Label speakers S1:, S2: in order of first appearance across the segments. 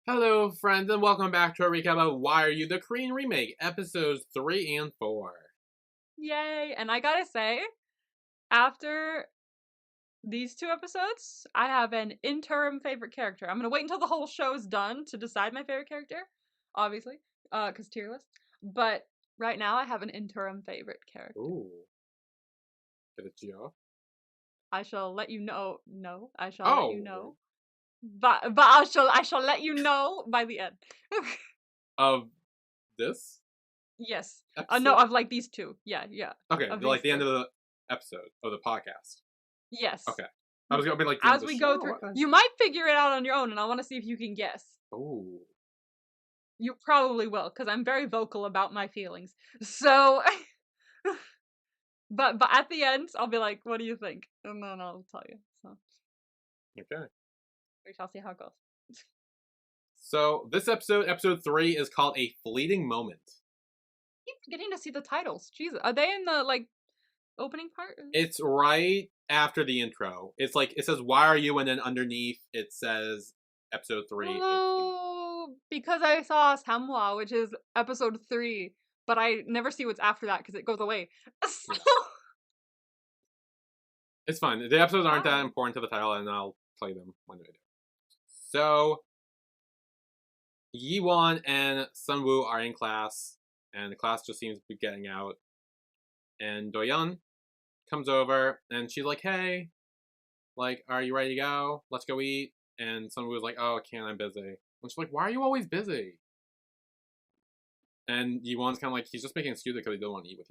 S1: Hello, friends, and welcome back to a recap of Why Are You the Korean Remake, episodes 3 and 4.
S2: Yay! And I gotta say, after these two episodes, I have an interim favorite character. I'm gonna wait until the whole show's done to decide my favorite character, obviously, because tier list. But right now, I have an interim favorite character.
S1: Ooh. Is it Gio?
S2: I shall let you know. No, I shall let you
S1: Oh.
S2: know. But I shall let you know by the end.
S1: Of this
S2: Yes. No,
S1: episode?
S2: of like these two. Yeah, yeah.
S1: Okay,
S2: Of
S1: like
S2: these
S1: the end
S2: two.
S1: of the episode, of the podcast.
S2: Yes.
S1: Okay. I was gonna be like the end of
S2: As
S1: the
S2: we
S1: show?
S2: go through, you might figure it out on your own, and I want to see if you can guess.
S1: Oh.
S2: You probably will, because I'm very vocal about my feelings. So, but at the end, I'll be like, "What do you think?" And then I'll tell you. So
S1: Okay.
S2: we shall see how it goes.
S1: So, this episode 3, is called A Fleeting Moment.
S2: Keep forgetting to see the titles. Jesus, are they in the like opening part?
S1: It's right after the intro. It's like, it says, Why Are You? And then underneath, it says episode 3.
S2: Oh, because I saw Samhwa, which is episode 3, but I never see what's after that because it goes away. So,
S1: Yeah. It's fine. The episodes aren't that
S2: wow.
S1: important to the title, and I'll play them when they do. So, Yiwon and Sunwoo are in class, and the class just seems to be getting out. And Doyeon comes over, and she's like, "Hey, like, are you ready to go? Let's go eat." And Sunwoo's like, "Oh, I can't. I'm busy." And she's like, "Why are you always busy?" And Yiwon's kind of like, he's just making excuses because he doesn't want to eat with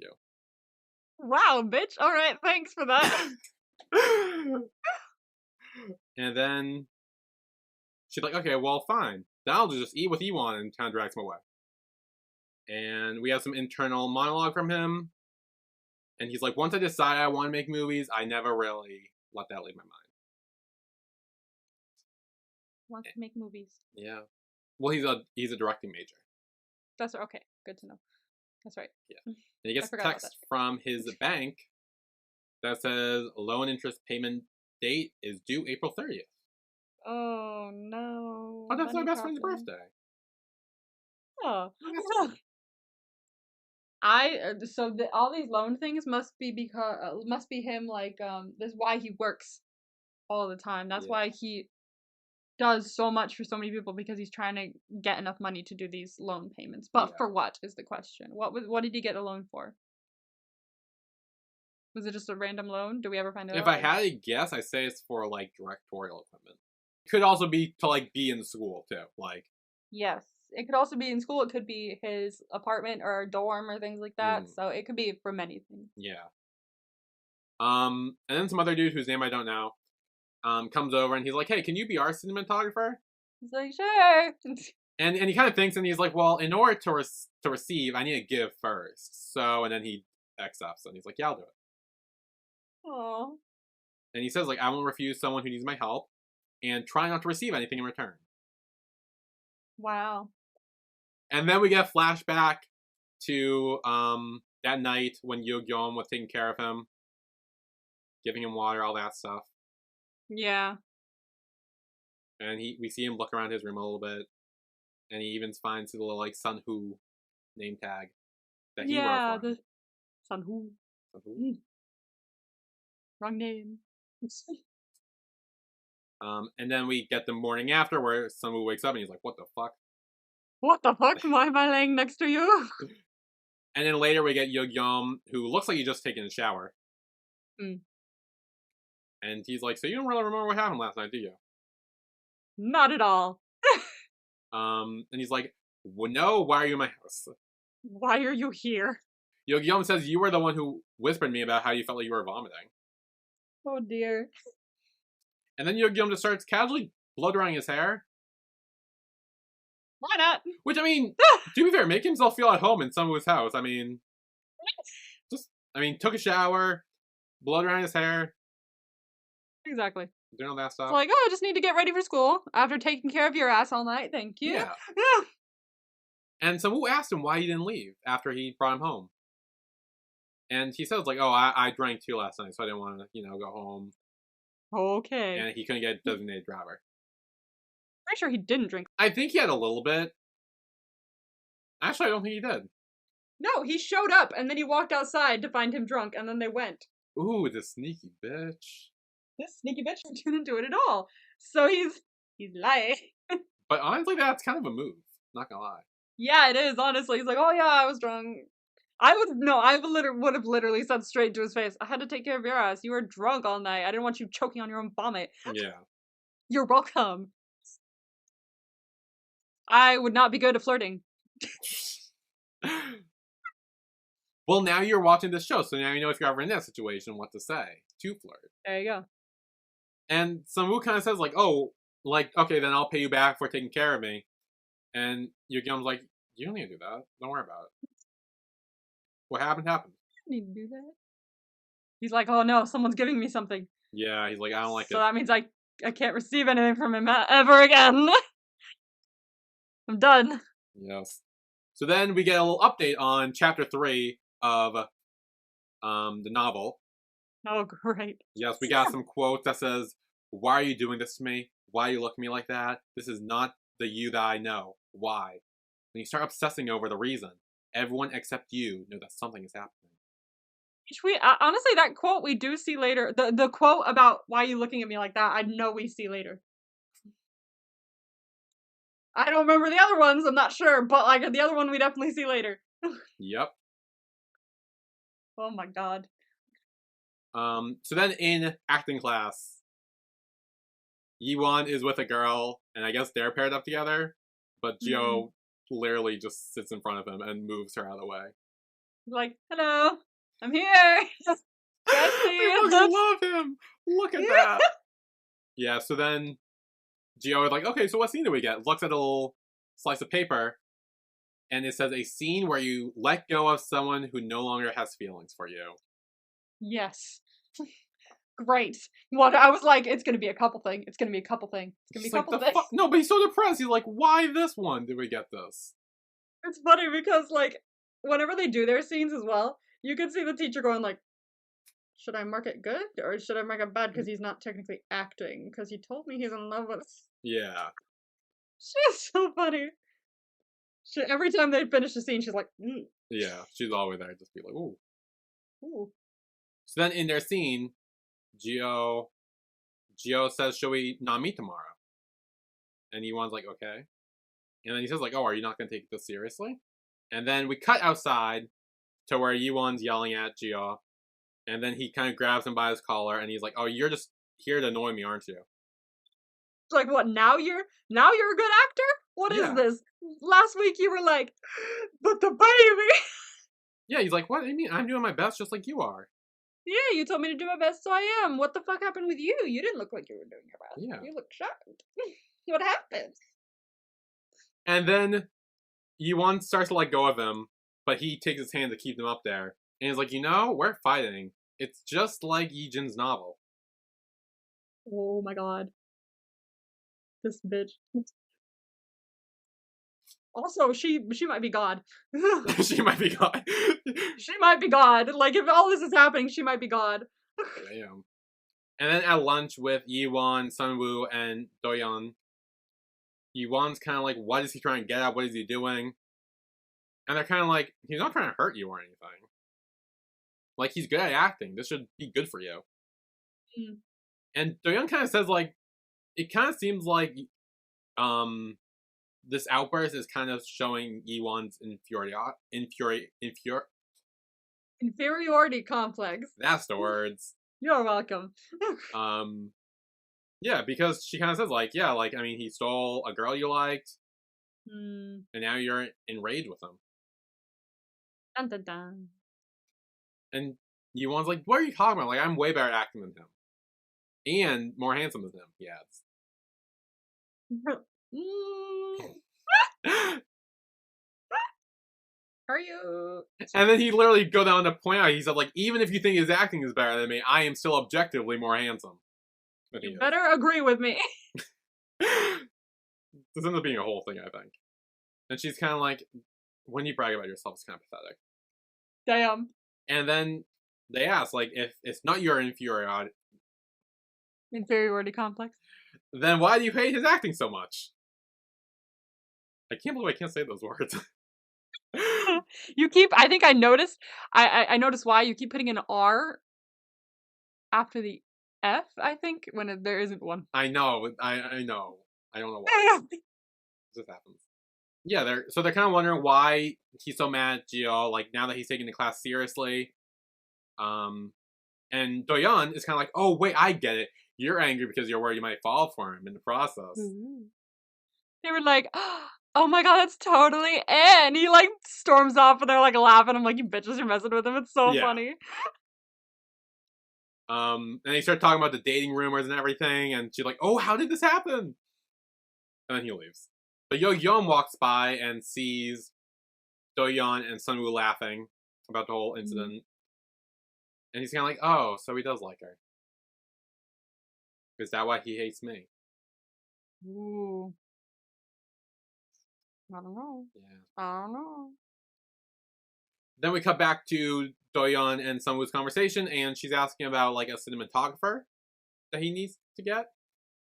S2: Wow, bitch. All right, thanks for that.
S1: you. And then she's like, "Okay, well, fine. Then I'll just eat with Yiwon," and kind of drags him away. And we have some internal monologue from him. And he's like, once I decide I want to make movies, I never really let that leave my mind.
S2: Wants to make movies.
S1: Yeah. Well, he's a directing major.
S2: That's okay. Good to know. That's right.
S1: Yeah. And he gets a
S2: forgot about
S1: text from his bank that says loan interest payment date is due April 30th.
S2: Oh no.
S1: Oh, that's my
S2: Money
S1: best friend's
S2: problem.
S1: birthday.
S2: Oh.
S1: Oh, that's fun.
S2: All these loan things must be because must be him like that's why he works all the time. That's
S1: Yeah.
S2: why he does so much for so many people because he's trying to get enough money to do these loan payments. But
S1: Yeah.
S2: for what is the question? What did he get a loan for? Was it just a random loan? Do we ever find it
S1: If
S2: out?
S1: I had to guess, I say it's for like directorial equipment. Could also be to like be in school too. Like,
S2: Yes. It could also be in school. It could be his apartment or dorm or things like that. So it could be for many things.
S1: yeah. And then some other dude whose name I don't know, comes over and he's like, "Hey, can you be our cinematographer?"
S2: He's like, sure.
S1: And he kind of thinks, and he's like, "Well, in order to receive, I need to give first." So, and then he accepts, and he's like, "Yeah, I'll do it."
S2: Oh.
S1: And he says, like, "I won't refuse someone who needs my help, and try not to receive anything in return."
S2: Wow.
S1: And then we get a flashback to that night when Yo-Gyeom was taking care of him, giving him water, all that stuff.
S2: Yeah.
S1: And we see him look around his room a little bit, and he even finds the little like Sun Who name tag that he wrote
S2: Yeah,
S1: for him.
S2: the Sunwoo.
S1: Sun Who.
S2: Wrong name.
S1: And then we get the morning after where Sunwoo wakes up and he's like, "What the fuck?"
S2: What the fuck? Why am I laying next to you?
S1: And then later we get Yo-Gyeom, who looks like he's just taking a shower.
S2: Mm.
S1: And he's like, "So you don't really remember what happened last night, do you?"
S2: Not at all.
S1: And he's like, "Well, no, why are you in my house?"
S2: Why are you here?
S1: Yo-Gyeom says, "You were the one who whispered to me about how you felt like you were vomiting."
S2: Oh dear.
S1: And then Yo-Gyeom just starts casually blow drying his hair.
S2: Why not?
S1: Which, I mean, to be fair, make himself feel at home in Sunwoo's house. I mean, took a shower, blow drying his hair,
S2: Exactly.
S1: doing all that
S2: It's
S1: stuff.
S2: like, oh, I just need to get ready for school after taking care of your ass all night. Thank you.
S1: Yeah. And Sunwoo asked him why he didn't leave after he brought him home. And he says, like, "Oh, I drank too last night, so I didn't want to, go home."
S2: Okay.
S1: And he couldn't get a designated driver.
S2: Pretty sure he didn't drink.
S1: I think he had a little bit. Actually, I don't think he did.
S2: No, he showed up and then he walked outside to find him drunk, and then they went.
S1: Ooh, this sneaky bitch.
S2: This sneaky bitch didn't do it at all. So he's lying.
S1: But honestly, that's kind of a move. Not gonna lie.
S2: Yeah, it is, honestly. He's like, oh yeah, I was drunk. I would have literally said straight to his face, I had to take care of your ass. You were drunk all night. I didn't want you choking on your own vomit.
S1: Yeah.
S2: You're welcome. I would not be good at flirting.
S1: Well, now you're watching this show, so now you know if you're ever in that situation, what to say to flirt.
S2: There you go.
S1: And Sunwoo kind of says, like, oh, like, okay, then I'll pay you back for taking care of me. And Yoongyum's like, you don't need to do that. Don't worry about it. What happened, happened.
S2: I don't need to do that. He's like, oh no, someone's giving me something.
S1: Yeah, he's like, I don't like
S2: So
S1: it.
S2: that means I can't receive anything from him ever again. I'm done.
S1: Yes. So then we get a little update on chapter 3 of the novel.
S2: Oh, great.
S1: Yes, we got some quotes that says, why are you doing this to me? Why are you looking at me like that? This is not the you that I know. Why? When you start obsessing over the reason, everyone except you know that something is happening.
S2: Honestly, that quote we do see later. The quote about why are you looking at me like that, I know we see later. I don't remember the other ones, I'm not sure, but like the other one we definitely see later.
S1: Yep.
S2: Oh my god.
S1: So then in acting class, Yiwon is with a girl, and I guess they're paired up together, but Jio literally just sits in front of him and moves her out of the way.
S2: Like, hello, I'm here.
S1: I fucking love him. Look at that. Yeah, so then Gio is like, okay, so what scene do we get? Looks at a little slice of paper, and it says a scene where you let go of someone who no longer has feelings for you.
S2: Yes. Great. What I was like, it's gonna be a couple thing. It's gonna be a couple thing. It's gonna be a couple thing.
S1: No, but he's so depressed. He's like, why this one did we get this?
S2: It's funny because like whenever they do their scenes as well, you can see the teacher going like, should I mark it good or should I mark it bad because he's not technically acting because he told me he's in love with.
S1: Yeah.
S2: She's so funny. Every time they finish the scene, she's like,
S1: Yeah, she's always there, just be like, ooh.
S2: Ooh.
S1: So then in their scene, Gio says, should we not meet tomorrow? And Iwan's like, okay. And then he says, like, oh, are you not going to take this seriously? And then we cut outside to where Yiwon's yelling at Gio. And then he kind of grabs him by his collar and he's like, oh, you're just here to annoy me, aren't you?
S2: Like, what, now you're a good actor? What is this? Last week you were like, but the baby!
S1: Yeah, he's like, what do you mean? I'm doing my best just like you are.
S2: Yeah, you told me to do my best, so I am. What the fuck happened with you? You didn't look like you were doing your best.
S1: Yeah.
S2: You looked shocked. What happened?
S1: And then Yiwon starts to let go of him, but he takes his hand to keep them up there. And he's like, you know, we're fighting. It's just like Yijin's novel.
S2: Oh my god. This bitch. Also, she might be God.
S1: She might be God.
S2: She might be God. Like, if all this is happening, she might be God.
S1: Damn. And then at lunch with Yiwon, Sunwoo, and Doyeon, Yiwon's kind of like, what is he trying to get at? What is he doing? And they're kind of like, he's not trying to hurt you or anything. Like, he's good at acting. This should be good for you.
S2: Mm.
S1: And Doyeon kind of says, like, it kind of seems like, this outburst is kind of showing Yiwon's
S2: inferiority complex.
S1: That's the words.
S2: You're welcome.
S1: Yeah, because she kind of says, like, yeah, like, I mean, he stole a girl you liked,
S2: and
S1: now you're enraged with him.
S2: Dun dun dun.
S1: And Yiwon's like, what are you talking about? Like, I'm way better at acting than him. And more handsome than him, he adds.
S2: Are you?
S1: And then he literally go down to point out, he said, like, even if you think his acting is better than me, I am still objectively more handsome.
S2: You better agree with me.
S1: This ends up being a whole thing, I think. And she's kind of like, when you brag about yourself, it's kind of pathetic.
S2: Damn.
S1: And then they ask, like, if it's not your inferiority
S2: complex,
S1: then why do you hate his acting so much? I can't believe I can't say those words.
S2: You keep. I think I noticed. I noticed why you keep putting an R after the F. I think when there isn't one.
S1: I know. I know. I don't know why. This happens. Yeah, they're kind of wondering why he's so mad at Gio. Like now that he's taking the class seriously. And Doyeon is kind of like, oh wait, I get it. You're angry because you're worried you might fall for him in the process.
S2: They were like, oh my god, that's totally it. And he like storms off and they're like laughing. I'm like, you bitches are messing with him. It's so funny.
S1: And they start talking about the dating rumors and everything, and she's like, oh, how did this happen? And then he leaves. But Yo-Yeon walks by and sees Doyeon and Sunwoo laughing about the whole incident. And he's kind of like, oh, so he does like her. Is that why he hates me?
S2: Ooh. I don't know.
S1: Yeah.
S2: I don't know.
S1: Then we cut back to Doyeon and Sunwoo's conversation, and she's asking about like a cinematographer that he needs to get.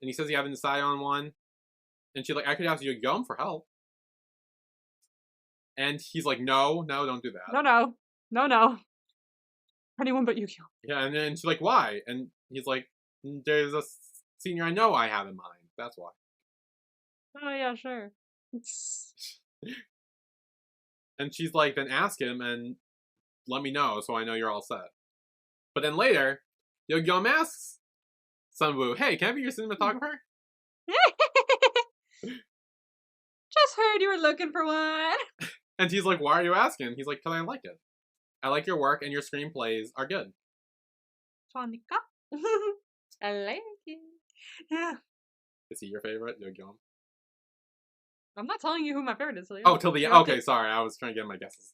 S1: And he says he hasn't decided on one. And she's like, I could ask Yo-Yeon for help. And he's like, no, don't do that.
S2: No. Anyone but Yu-Gi-Oh.
S1: Yeah, and then she's like, why? And he's like, there's a senior I know I have in mind. That's why.
S2: Oh, yeah, sure.
S1: And she's like, then ask him and let me know so I know you're all set. But then later, Yo-Yeon asks Sunwoo, hey, can I be your cinematographer?
S2: Just heard you were looking for one.
S1: And he's like, why are you asking? He's like, because I like it. I like your work and your screenplays are good.
S2: Chonika. I like it. Yeah.
S1: Is he your favorite, Yo-Yeon?
S2: I'm not telling you who my favorite is. So
S1: oh, till the end. Okay, sorry. I was trying to get my guesses.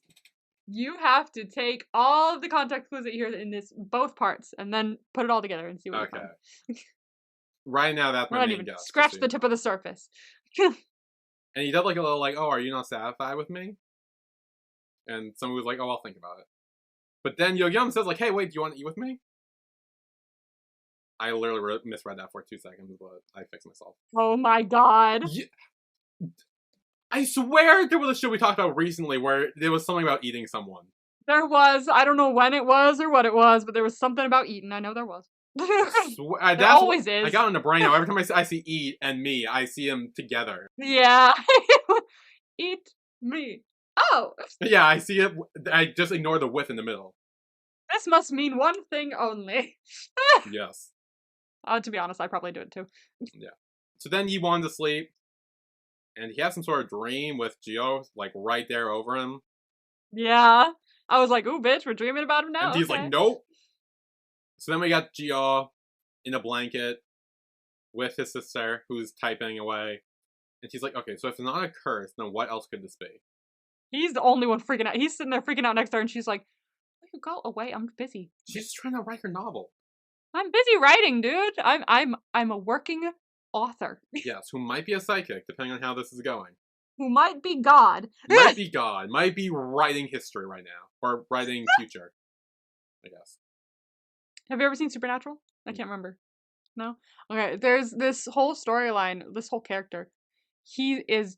S2: You have to take all of the context clues that you hear in this, both parts, and then put it all together and see what you find.
S1: Right now, that's my main guess.
S2: Scratch the tip of the surface.
S1: And he does like a little like, oh, are you not satisfied with me? And someone was like, oh, I'll think about it. But then Yo-Yeon says like, hey, wait, do you want to eat with me? I literally misread that for 2 seconds, but I fixed myself.
S2: Oh my god.
S1: Yeah. I swear there was a show we talked about recently where there was something about eating someone.
S2: There was. I don't know when it was or what it was, but there was something about eating. I know there was.
S1: There
S2: always is.
S1: I got in the brain now. Every time I see eat and me, I see them together.
S2: Yeah. Eat me. Oh.
S1: Yeah, I see it. I just ignore the with in the middle.
S2: This must mean one thing only.
S1: Yes.
S2: To be honest, I probably do it too.
S1: Yeah. So then he wanted to sleep. And he has some sort of dream with Gio, like, right there over him.
S2: Yeah. I was like, ooh, bitch, we're dreaming about him now.
S1: And he's like, nope. So then we got Gio in a blanket with his sister, who's typing away. And she's like, okay, so if it's not a curse, then what else could this be?
S2: He's the only one freaking out. He's sitting there freaking out next to her, and she's like, you go away, I'm busy.
S1: She's just trying to write her novel.
S2: I'm busy writing, dude. I'm a working author.
S1: Yes, who might be a psychic, depending on how this is going.
S2: Who might be God.
S1: Might be God. Might be writing history right now. Or writing future, I guess.
S2: Have you ever seen Supernatural? I can't remember. No? Okay, there's this whole storyline, this whole character. He is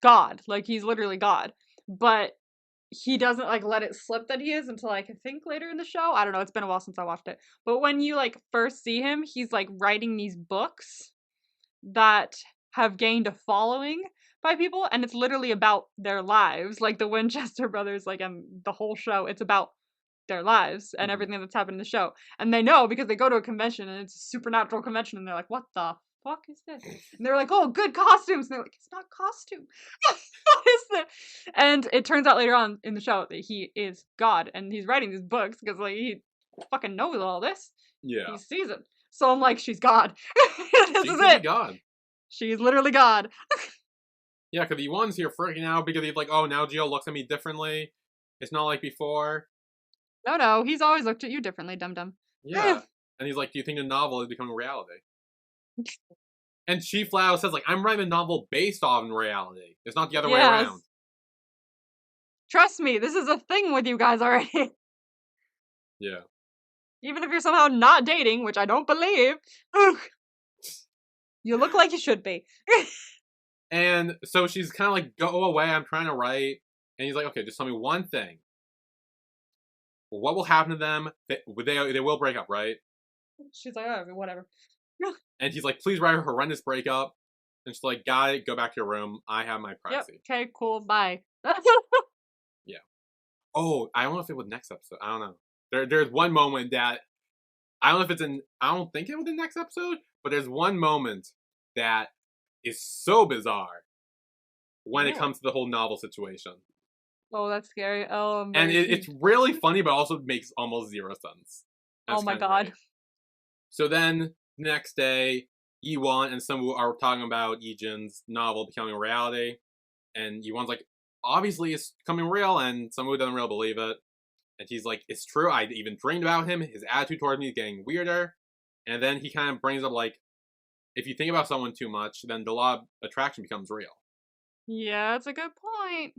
S2: God. Like, he's literally God. But he doesn't, like, let it slip that he is until, like, I think later in the show. I don't know, it's been a while since I watched it. But when you, like, first see him, he's, like, writing these books that have gained a following by people, and it's literally about their lives. Like, the Winchester brothers, like, and the whole show, it's about their lives and everything that's happened in the show. And they know because they go to a convention, and it's a supernatural convention, and they're like, what the fuck is this? And they're like, oh, good costumes. And they're like, it's not costume. What is this? And it turns out later on in the show that he is God, and he's writing these books because, like, he fucking knows all this.
S1: Yeah.
S2: He sees it. So I'm like, she's God. This is it.
S1: God.
S2: She's literally God.
S1: Yeah, because Iwan's here freaking out because he's like, oh, now Gio looks at me differently. It's not like before.
S2: No, he's always looked at you differently, dum-dum.
S1: Yeah. And he's like, do you think the novel is becoming reality? And Chi Flow says, like, I'm writing a novel based on reality. It's not the other way around.
S2: Trust me, this is a thing with you guys already.
S1: Yeah.
S2: Even if you're somehow not dating, which I don't believe, you look like you should be.
S1: And so she's kind of like, go away, I'm trying to write. And he's like, okay, just tell me one thing. What will happen to them? They will break up, right?
S2: She's like, oh, whatever.
S1: And he's like, please write a horrendous breakup. And she's like, got it, go back to your room. I have my
S2: Yep.
S1: privacy.
S2: Okay, cool. Bye.
S1: Yeah. Oh, I don't know if it was next episode. I don't know. There's one moment that I don't know if it's in. I don't think it was the next episode, but there's one moment that is so bizarre when it
S2: Oh.
S1: comes to the whole novel situation.
S2: Oh, that's scary. Oh,
S1: And it's really funny, but also makes almost zero sense.
S2: Oh my god.
S1: Great. So then, next day, Yiwon and Sunwoo are talking about Yijin's novel becoming a reality. And Yiwon's like, obviously it's becoming real, and Sunwoo doesn't really believe it. And he's like, it's true, I even dreamed about him, his attitude toward me is getting weirder. And then he kind of brings up, like, if you think about someone too much, then the law of attraction becomes real.
S2: Yeah, that's a good point.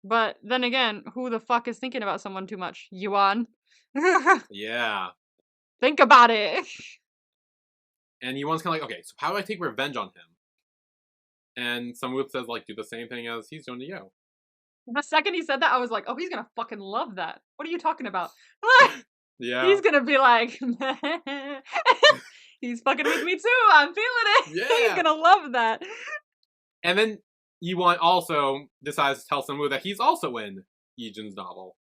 S2: But then again, who the fuck is thinking about someone too much? Yuan.
S1: Yeah.
S2: Think about it.
S1: And Yiwon's kind of like, okay, so how do I take revenge on him? And Sunwoo says, like, do the same thing as he's doing to you.
S2: The second he said that, I was like, oh, he's gonna fucking love that. What are you talking about?
S1: Yeah.
S2: He's gonna be like, he's fucking with me too. I'm feeling it.
S1: Yeah.
S2: He's gonna love that.
S1: And then Yiwon also decides to tell Sunwoo that he's also in Yijin's novel.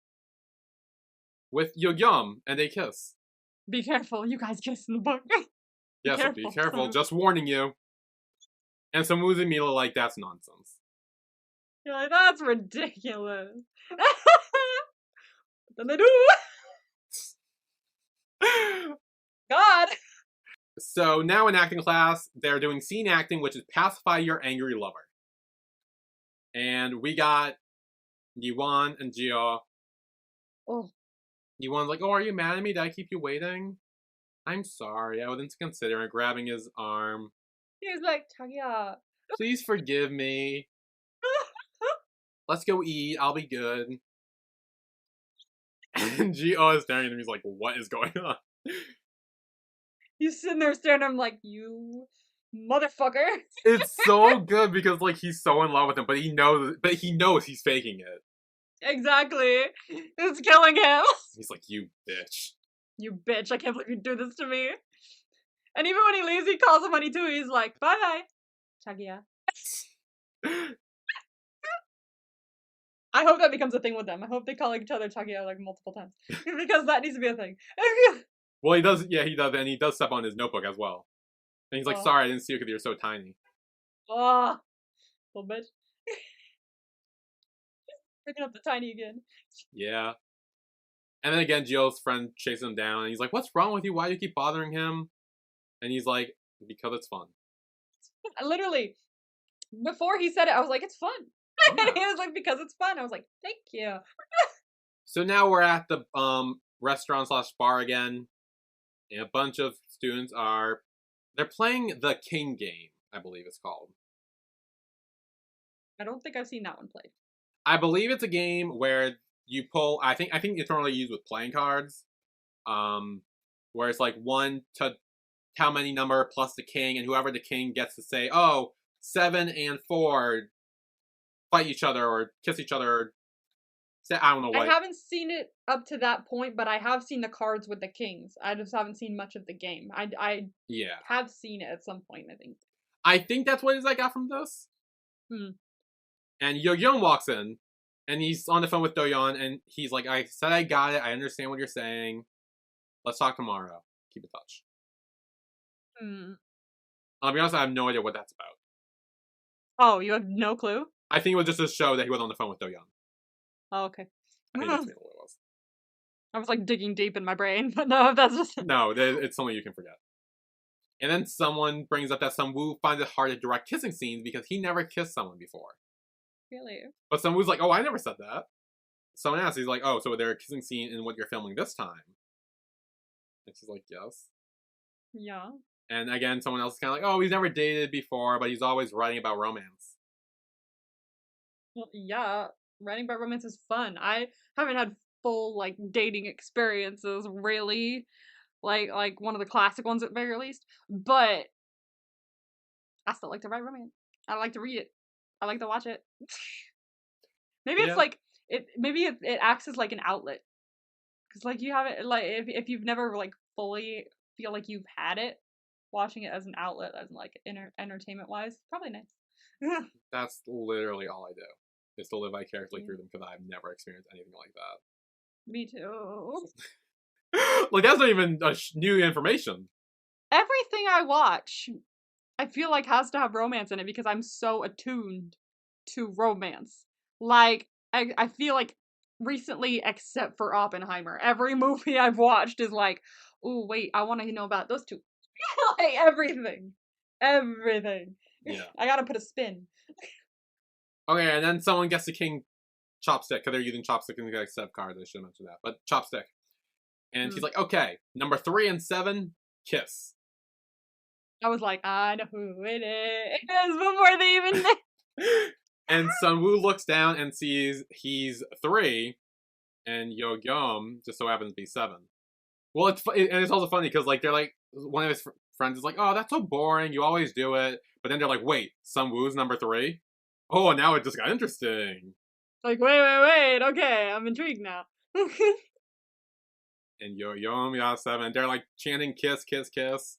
S1: With Yogyum, and they kiss.
S2: Be careful, you guys kiss in the book.
S1: Yeah, so be careful, just warning you. And Sunwoo's immediately like, that's nonsense.
S2: You're like, that's ridiculous. But then they do. God.
S1: So now in acting class, they're doing scene acting, which is pacify your angry lover. And we got Yiwon and Jio.
S2: Oh.
S1: Yiwon's like, oh, are you mad at me? Did I keep you waiting? I'm sorry, I wasn't considering grabbing his arm.
S2: He was like, Tagia.
S1: Please forgive me. Let's go eat, I'll be good. And Jio is staring at him, he's like, what is going on?
S2: He's sitting there staring at him like, you motherfucker.
S1: It's so good because like he's so in love with him, but he knows he's faking it.
S2: Exactly. It's killing him.
S1: He's like, you bitch.
S2: You bitch, I can't believe you do this to me. And even when he leaves, he calls him honey too. He's like, bye. Tagia. I hope that becomes a thing with them. I hope they call each other Tagia like multiple times. Because that needs to be a thing.
S1: Well, he does, yeah, he does, and he does step on his notebook as well. And he's like, sorry, I didn't see you because you're so tiny.
S2: Oh, little bitch. Picking up the tiny again.
S1: Yeah. And then again, Jio's friend chases him down, and he's like, what's wrong with you? Why do you keep bothering him? And he's like, because it's fun.
S2: Literally, before he said it, I was like, it's fun.
S1: Yeah.
S2: And he was like, because it's fun. I was like, thank you.
S1: So now we're at the restaurant / bar again. And a bunch of students they're playing the King game, I believe it's called.
S2: I don't think I've seen that one played.
S1: I believe it's a game where you pull, I think it's normally used with playing cards. Where it's like 1 to how many number plus the king, and whoever the king gets to say, oh, 7 and 4 fight each other or kiss each other. Or say, I don't know what.
S2: I haven't seen it up to that point, but I have seen the cards with the kings. I just haven't seen much of the game. I have seen it at some point, I think.
S1: I think that's what it is I got from this. And Yo-Yeon walks in, and he's on the phone with Do-Yeon, and he's like, I said I got it, I understand what you're saying. Let's talk tomorrow. Keep in touch. I'll be honest, I have no idea what that's about.
S2: Oh, you have no clue?
S1: I think it was just a show that he was on the phone with Do-Yeon.
S2: Oh, okay.
S1: I think that's what it was.
S2: I was like digging deep in my brain, but no, that's just...
S1: No, it's something you can forget. And then someone brings up that Sunwoo finds it hard to direct kissing scenes because he never kissed someone before.
S2: Really?
S1: But Sunwoo's like, oh, I never said that. Someone asks, he's like, oh, so they're a kissing scene in what you're filming this time? And she's like, yes.
S2: Yeah.
S1: And again, someone else is kind of like, oh, he's never dated before, but he's always writing about romance.
S2: Well, yeah, writing about romance is fun. I haven't had full, like, dating experiences, really. Like one of the classic ones at the very least. But I still like to write romance. I like to read it. I like to watch it. Maybe it's
S1: Yeah.
S2: like it acts as like an outlet. Cause like you haven't like if you've never like fully feel like you've had it, watching it as an outlet, as like entertainment wise, probably nice.
S1: That's literally all I do. Is to live vicariously
S2: Yeah.
S1: through them because I've never experienced anything like
S2: Me too.
S1: that. Like that's not even new information.
S2: Everything I watch, I feel like has to have romance in it because I'm so attuned to romance. Like I feel like recently, except for Oppenheimer, every movie I've watched is like, oh wait, I want to know about those two. Like everything.
S1: Yeah.
S2: I gotta put a spin.
S1: Okay, and then someone gets the king chopstick because they're using chopstick in the accept cards. I should have mentioned that, but chopstick. And he's like, okay, number 3 and 7, kiss.
S2: I was like, I know who it is before they even.
S1: And Sunwoo looks down and sees he's 3, and Yo-Gyum just so happens to be 7. Well, and it's also funny because like they're like one of his friends is like, oh, that's so boring. You always do it. But then they're like, wait, Sunwoo's number 3. Oh, now it just got interesting.
S2: Like, wait. Okay, I'm intrigued now.
S1: And Yo-Gyum got 7. They're like chanting kiss, kiss, kiss.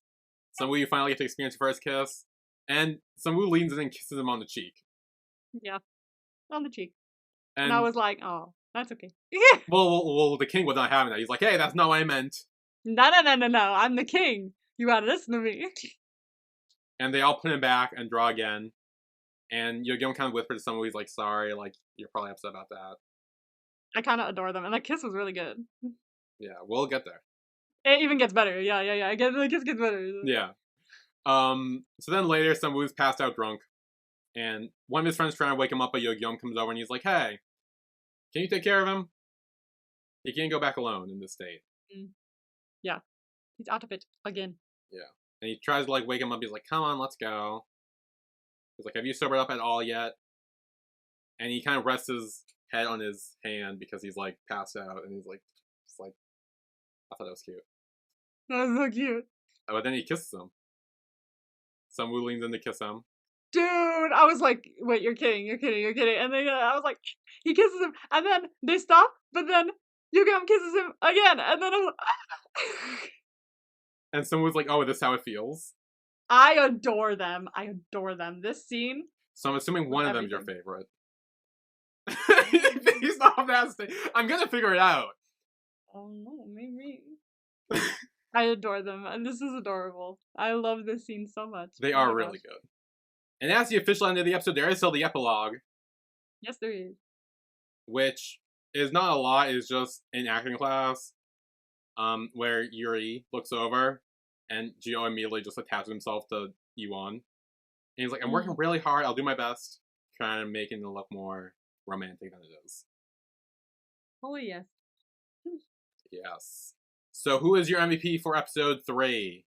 S1: Sunwoo, you finally get to experience your first kiss. And Sunwoo leans in and kisses him on the cheek.
S2: Yeah, on the cheek.
S1: And
S2: I was like, oh, that's okay.
S1: well, the king was not having that. He's like, hey, that's not what I meant.
S2: No. I'm the king. You gotta listen to me.
S1: And they all put him back and draw again. And Yo-Gyum kind of whispered to Sunwoo, he's like, sorry, like, you're probably upset about that.
S2: I kind of adore them, and that kiss was really good.
S1: Yeah, we'll get there.
S2: It even gets better. Yeah. The kiss gets better.
S1: Yeah. So then later, Sunwoo's passed out drunk. And one of his friends trying to wake him up, but Yo-Gyum comes over and he's like, hey, can you take care of him? He can't go back alone in this state.
S2: Yeah. He's out of it again.
S1: Yeah. And he tries to like wake him up. He's like, come on, let's go. He's like, have you sobered up at all yet? And he kind of rests his head on his hand because he's like passed out. And he's like, just like, I thought that was cute.
S2: That was so cute.
S1: But then he kisses him. Sunwoo leans in to kiss him.
S2: Dude, I was like, wait, you're kidding. And then I was like, he kisses him, and then they stop, but then Yugam kisses him again, and then I was like,
S1: And Sunwoo's like, oh, this is how it feels.
S2: I adore them. This scene.
S1: So I'm assuming one of them's your favorite. Based off that state. I'm gonna figure it out.
S2: Oh no, maybe. I adore them, and this is adorable. I love this scene so much.
S1: They are really good. And that's the official end of the episode. There is still the epilogue.
S2: Yes, there is.
S1: Which is not a lot. It's just in acting class, where Yuri looks over, and Gio immediately just attaches himself to Iwan. And he's like, I'm working really hard. I'll do my best, trying to make it look more romantic than it is.
S2: Oh, yes.
S1: Yes. So who is your MVP for episode 3?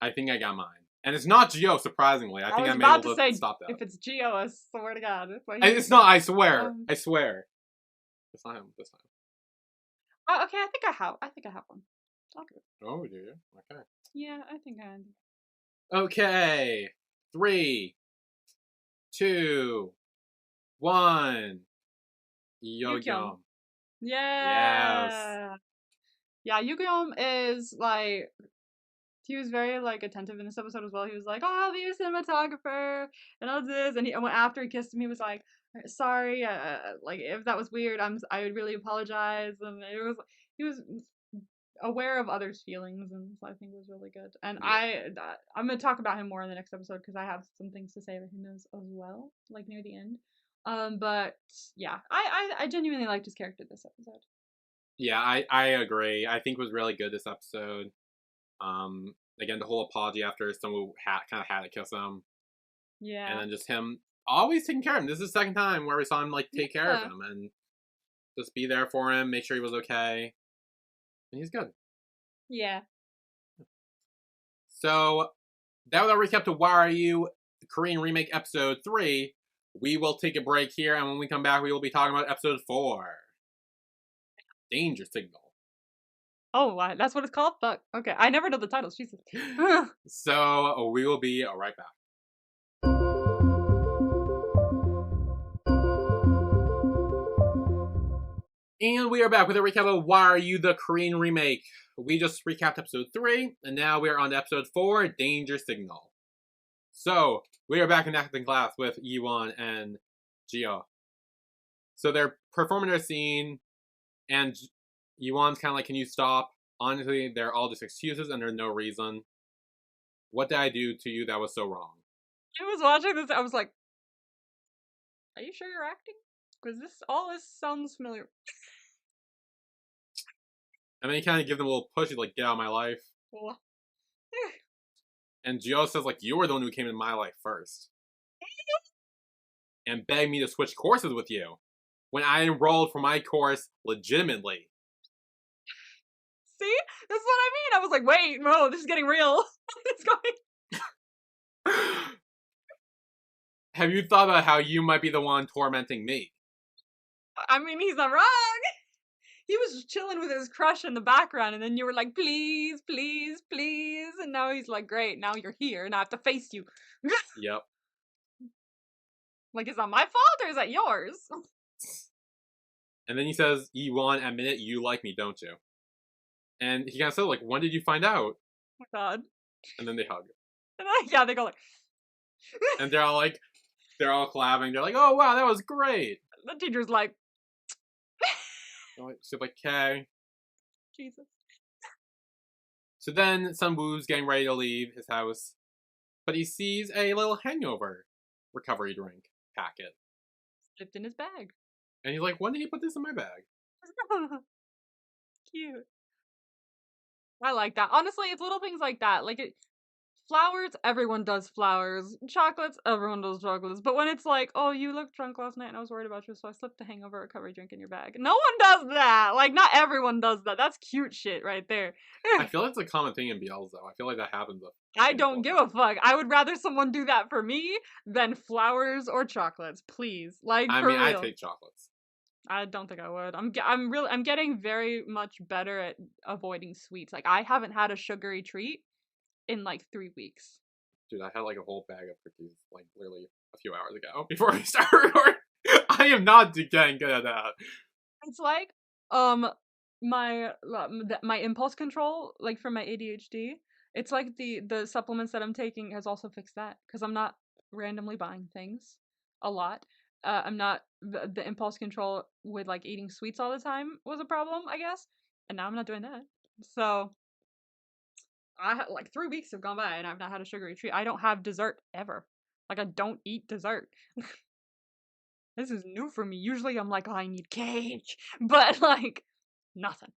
S1: I think I got mine. And it's not Gio, surprisingly. I think I'm able to stop that.
S2: If it's Gio, I swear to God.
S1: It's not, I swear. I swear. It's not him this time.
S2: Oh, okay, I think I have one. Okay.
S1: Oh, do you? Okay.
S2: Yeah, I think I am.
S1: Okay. 3, 2, 1. Yo-Gyum.
S2: Yeah.
S1: Yes.
S2: Yeah, Yugyeom is like, he was very like attentive in this episode as well. He was like, "Oh, I'll be your cinematographer," and all this. And after he kissed him, he was like, "Sorry, like if that was weird, I would really apologize." And he was aware of others' feelings, and so I think it was really good. And yeah. I'm gonna talk about him more in the next episode because I have some things to say about him as well, like near the end. But yeah, I genuinely liked his character this episode.
S1: Yeah, I agree. I think it was really good this episode. Again, the whole apology after someone kind of had to kiss him.
S2: Yeah.
S1: And then just him always taking care of him. This is the second time where we saw him like take care of him and just be there for him, make sure he was okay. And he's good.
S2: Yeah.
S1: So that was our recap to Why Are You? Korean Remake episode 3. We will take a break here, and when we come back, we will be talking about episode 4. Danger Signal.
S2: Oh, that's what it's called? Fuck. Okay, I never know the titles. Jesus.
S1: So we will be right back. And we are back with a recap of Why Are You the Korean Remake. We just recapped episode 3, and now we are on to episode 4, Danger Signal. So, we are back in acting class with Yiwon and Jia. So they're performing their scene, and Yiwon's kind of like, can you stop? Honestly, they're all just excuses and there's no reason. What did I do to you that was so wrong?
S2: I was watching this, I was like, are you sure you're acting? Because all this sounds familiar.
S1: And then he kind of gives them a little push, he's like, get out of my life. And Jio says, like, you were the one who came into my life first. And begged me to switch courses with you. When I enrolled for my course legitimately.
S2: See? This is what I mean. I was like, wait, no, this is getting real. It's going.
S1: Have you thought about how you might be the one tormenting me?
S2: I mean, he's not wrong. He was just chilling with his crush in the background, and then you were like, please, please, please. And now he's like, great, now you're here, and I have to face you.
S1: Yep.
S2: Like, is that my fault, or is that yours?
S1: And then he says, Yiwon, admit it, you like me, don't you? And he kind of said, like, when did you find out?
S2: Oh my god.
S1: And then they hug.
S2: And yeah, they go like...
S1: And they're all clapping. They're like, oh, wow, that was great.
S2: The teacher's like...
S1: She's like, okay.
S2: Jesus.
S1: So then Sun Woo's getting ready to leave his house. But he sees a little hangover recovery drink packet.
S2: Slipped in his bag.
S1: And he's like, when did he put this in my bag?
S2: Cute. I like that. Honestly, it's little things like that. Like, flowers, everyone does flowers. Chocolates, everyone does chocolates. But when it's like, oh, you looked drunk last night and I was worried about you, so I slipped a hangover recovery drink in your bag. No one does that. Like, not everyone does that. That's cute shit right there.
S1: I feel like it's a common thing in BLs, though. I feel like that happens.
S2: I don't give a fuck. I would rather someone do that for me than flowers or chocolates, please. Like,
S1: I
S2: for
S1: mean,
S2: real.
S1: I take chocolates.
S2: I don't think I would. I'm getting very much better at avoiding sweets. Like, I haven't had a sugary treat in like 3 weeks.
S1: Dude, I had like a whole bag of cookies like literally a few hours ago before we started recording. I am not getting good at that.
S2: It's like my impulse control, like for my ADHD. It's like the supplements that I'm taking has also fixed that because I'm not randomly buying things a lot. I'm not the impulse control with like eating sweets all the time was a problem, I guess, and now I'm not doing that. So like 3 weeks have gone by and I've not had a sugary treat. I don't have dessert ever. Like, I don't eat dessert. This is new for me. Usually I'm like, oh, I need cake, but like nothing.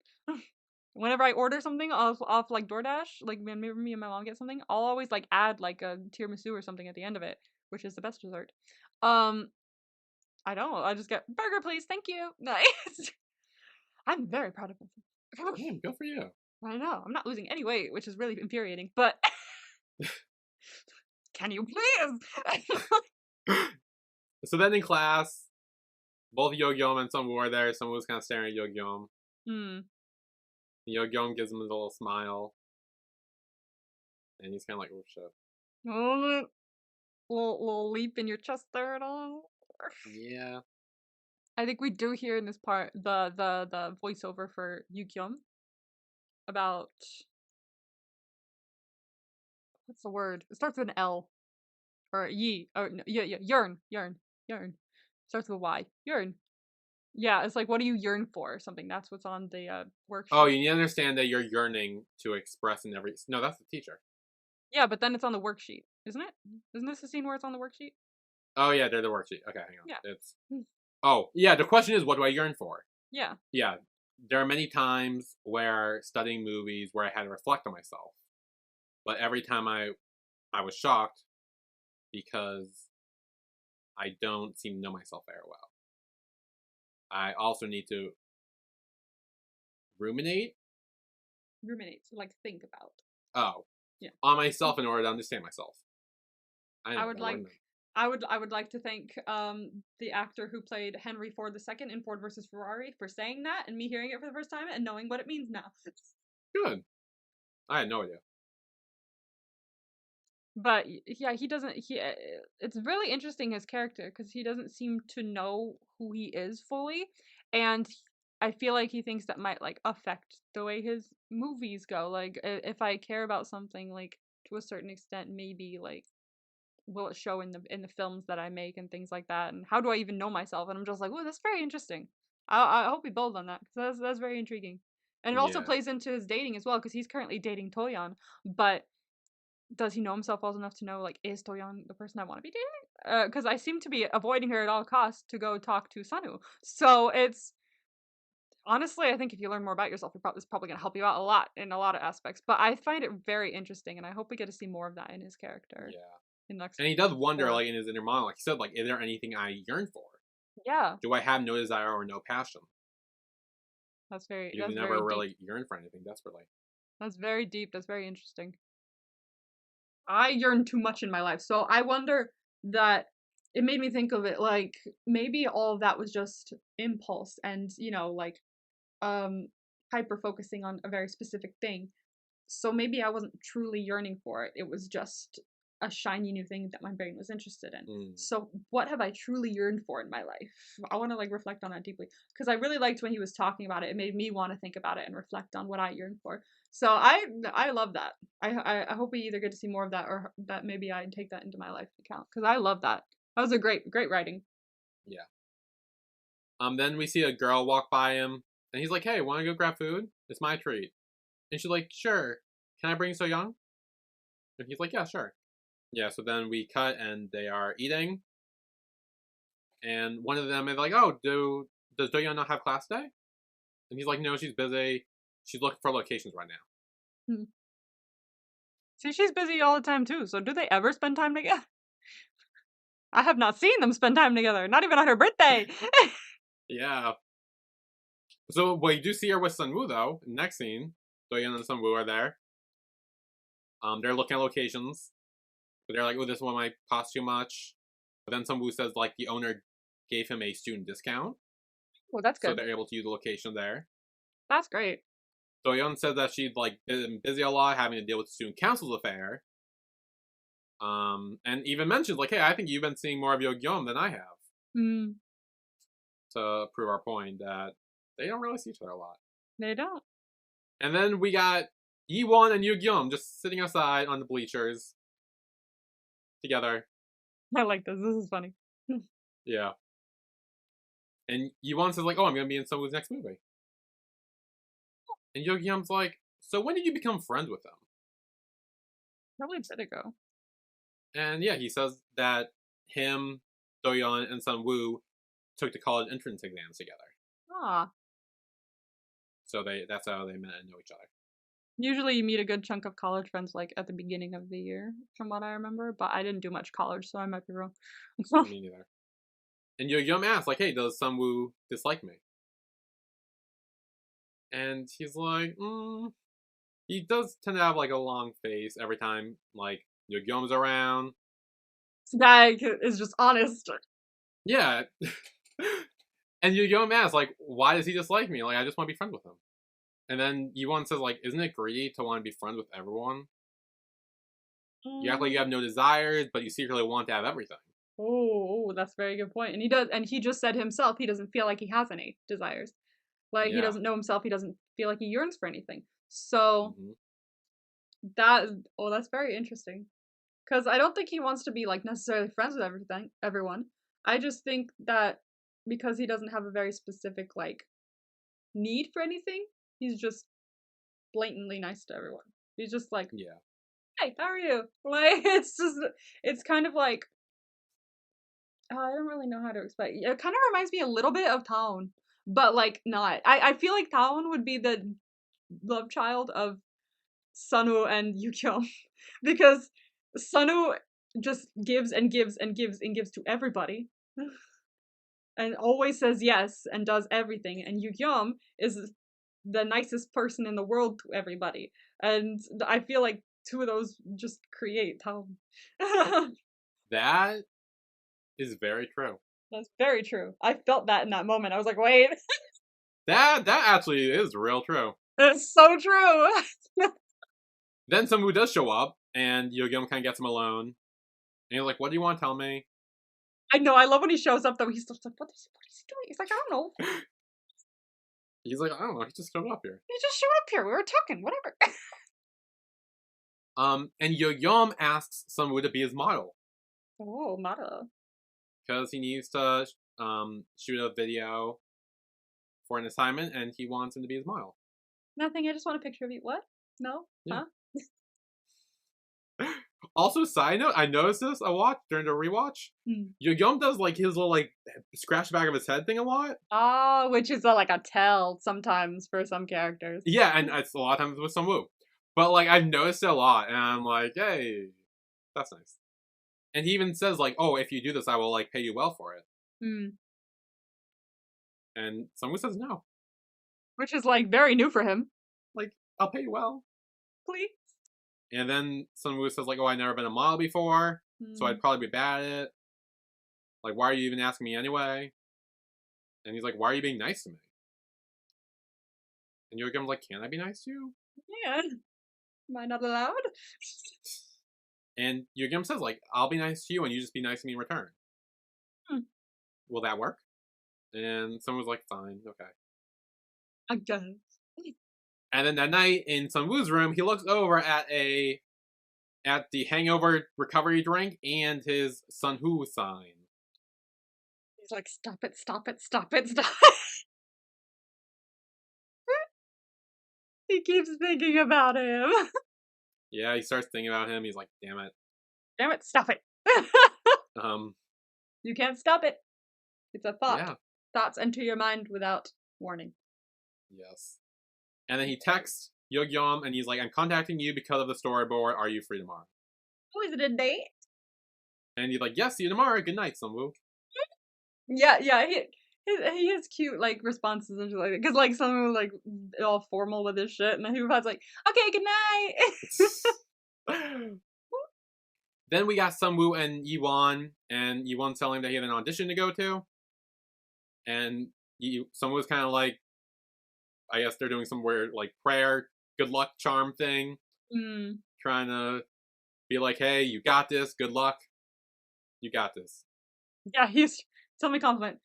S2: Whenever I order something off like DoorDash, like whenever me and my mom get something, I'll always like add like a tiramisu or something at the end of it, which is the best dessert. I don't. I just get burger, please, thank you. Nice. I'm very proud of myself.
S1: Damn, good for you.
S2: I know. I'm not losing any weight, which is really infuriating, but can you please?
S1: So then in class, both Yo-Yom and Sun Woo are there. Sun Woo's kind of staring at Yo-Yom. Yo-Yom gives him a little smile. And he's kind of like, oh shit.
S2: Oh, little leap in your chest there at all.
S1: Yeah.
S2: I think we do hear in this part the voiceover for Yukyom about what's the word? It starts with an L or Yi or no, yeah yearn. Starts with a Y. Yearn. Yeah, it's like what do you yearn for? Or something. That's what's on the worksheet.
S1: Oh, you need to understand that you're yearning to express in every. No, that's the teacher.
S2: Yeah, but then it's on the worksheet, isn't it? Isn't this the scene where it's on the worksheet?
S1: Oh yeah, they're the worksheet. Okay, hang on.
S2: Yeah.
S1: It's. Oh yeah, the question is, what do I yearn for?
S2: Yeah.
S1: Yeah, there are many times where studying movies where I had to reflect on myself, but every time I was shocked because I don't seem to know myself very well. I also need to ruminate.
S2: Ruminate, so like think about.
S1: Oh.
S2: Yeah.
S1: On myself in order to understand myself.
S2: I would like to thank the actor who played Henry Ford II in Ford versus Ferrari for saying that and me hearing it for the first time and knowing what it means now.
S1: Good. I had no idea.
S2: But yeah, he doesn't. It's really interesting his character because he doesn't seem to know who he is fully, and I feel like he thinks that might like affect the way his movies go. Like if I care about something like to a certain extent, maybe like will it show in the films that I make and things like that? And how do I even know myself? And I'm just like, oh, that's very interesting. I hope he builds on that because that's very intriguing. And it also
S1: Yeah.
S2: plays into his dating as well because he's currently dating Toyon, but does he know himself well enough to know like is Toyon the person I want to be dating? Because I seem to be avoiding her at all costs to go talk to Sanu. So it's honestly, I think if you learn more about yourself, it's probably going to help you out a lot in a lot of aspects. But I find it very interesting, and I hope we get to see more of that in his character
S1: Yeah.
S2: in the next
S1: And he does wonder,
S2: 4.
S1: like, in his inner monologue, he said, like, is there anything I yearn for?
S2: Yeah,
S1: Do I have no desire or no passion? Because he
S2: that's very
S1: never
S2: deep.
S1: really yearned for anything desperately.
S2: That's very deep. That's very interesting. I yearn too much in my life, so I wonder that it made me think of it like maybe all of that was just impulse and like um hyper focusing on a very specific thing. So maybe I wasn't truly yearning for it. It was just a shiny new thing that my brain was interested in.
S1: Mm.
S2: So what have I truly yearned for in my life? I want to like reflect on that deeply because I really liked when he was talking about it. It made me want to think about it and reflect on what I yearn for. So I love that. I hope we either get to see more of that or that maybe I take that into my life account because I love that. That was a great writing.
S1: Yeah. Then we see a girl walk by him, and he's like, hey, want to go grab food? It's my treat. And she's like, sure. Can I bring So Young? And he's like, yeah, sure. Yeah, so then we cut, and they are eating. And one of them is like, oh, does Do Young not have class today? And he's like, no, she's busy. She's looking for locations right now.
S2: Hmm. See, she's busy all the time too. So do they ever spend time together? I have not seen them spend time together. Not even on her birthday.
S1: Yeah. So, well, you do see her with Sunwoo, though. Next scene, Doyeon and Sunwoo are there. They're looking at locations. But they're like, oh, this one might cost too much. But then Sunwoo says, like, the owner gave him a student discount.
S2: Well, that's
S1: So
S2: good.
S1: they're able to use the location there.
S2: That's great.
S1: Doyeon said that she'd, like, been busy a lot, having to deal with the student council's affair. And even mentions, like, hey, I think you've been seeing more of Yo-Gyum than I have.
S2: Mm,
S1: To prove our point that they don't really see each other a lot.
S2: they don't.
S1: And then we got Yiwon and Yu-Gyum just sitting outside on the bleachers together.
S2: I like this. This is funny.
S1: Yeah. And Yiwon says, like, oh, I'm going to be in someone's next movie. And Yu-Gyum's like, so when did you become friends with them?
S2: Probably a bit ago.
S1: And yeah, he says that him, Doyeon, and Sunwoo took the college entrance exams together.
S2: Ah.
S1: So that's how they met and know each other.
S2: Usually you meet a good chunk of college friends like at the beginning of the year, from what I remember, but I didn't do much college, so I might be wrong.
S1: Me neither. And Yo-Yum asks, like, hey, does Sunwoo dislike me? And he's like, he does tend to have, like, a long face every time, like, Yo-Gyum's around.
S2: This guy is just honest.
S1: Yeah. And Yo-Yum asks, like, why does he dislike me? Like, I just want to be friends with him. And then Yiwon says, like, isn't it greedy to want to be friends with everyone? You act like you have no desires, but you secretly want to have everything.
S2: Oh, that's a very good point. And he just said himself he doesn't feel like he has any desires. Like he doesn't know himself, he doesn't feel like he yearns for anything. So that's very interesting. Cuz I don't think he wants to be like necessarily friends with everyone. I just think that because he doesn't have a very specific like need for anything, he's just blatantly nice to everyone. He's just like, hey, how are you? Like it's kind of like I don't really know how to explain. It kind of reminds me a little bit of Taon, but like not. I feel like Taon would be the love child of Sunu and Yukyeom because Sunu just gives and gives and gives and gives to everybody. And always says yes and does everything. And Yukyeom is the nicest person in the world to everybody. And I feel like two of those just create Taon.
S1: That is very true.
S2: That's very true. I felt that in that moment. I was like, wait.
S1: That actually is real true.
S2: It's so true.
S1: Then Sunwoo does show up, and Yo-Gyum kind of gets him alone. And he's like, what do you want to tell me?
S2: I know. I love when he shows up, though. He's just like, what is he doing? He's like, I don't know.
S1: He's like, I don't know, he just showed up here.
S2: You just showed up here. We were talking. Whatever.
S1: And Yo-Yum asks Sunwoo to be his model.
S2: Oh, Mata.
S1: Because he needs to shoot a video for an assignment, and he wants him to be his model.
S2: Nothing. I just want a picture of you. What? No?
S1: Yeah.
S2: Huh?
S1: Also, side note, I noticed this a lot during the rewatch. Yo-Yum does like his little like scratch the back of his head thing a lot.
S2: Oh, which is like a tell sometimes for some characters.
S1: Yeah, and it's a lot of times with Sunwoo. But like I've noticed it a lot, and I'm like, hey, that's nice. And he even says like, oh, if you do this, I will like pay you well for it. And Sunwoo says no.
S2: Which is like very new for him.
S1: Like, I'll pay you well.
S2: Please.
S1: And then Sunwoo says like, oh, I've never been a model before, so I'd probably be bad at it. Like, why are you even asking me anyway? And he's like, why are you being nice to me? And Yo-Yum's like, can I be nice to you?
S2: Yeah. Am I not allowed?
S1: And Yo-Yum says like, I'll be nice to you and you just be nice to me in return. Will that work? And someone was like, fine, okay.
S2: I guess.
S1: And then that night in Sunwoo's room, he looks over at the hangover recovery drink and his Sunwoo sign.
S2: He's like, stop it, stop it, stop it, stop it. He keeps thinking about him.
S1: Yeah, he starts thinking about him. He's like, damn it.
S2: Damn it, stop it.
S1: Um,
S2: You can't stop it. It's a thought.
S1: Yeah.
S2: Thoughts enter your mind without warning.
S1: Yes. And then he texts Yo-Yum and he's like, I'm contacting you because of the storyboard. Are you free tomorrow?
S2: Oh, is it a date?
S1: And he's like, yes, see you tomorrow. Good night, Sunwoo.
S2: Yeah, he has cute like responses and shit like that. Cause like someone was like all formal with his shit, and then he was like, "Okay, good night."
S1: Then we got Sunwoo and Yiwon, and Yiwon's telling him that he had an audition to go to. And Sunwoo's kind of like, I guess they're doing some weird like prayer, good luck charm thing. Trying to be like, hey, you got this, good luck. You got this.
S2: Yeah, he's tell me compliment.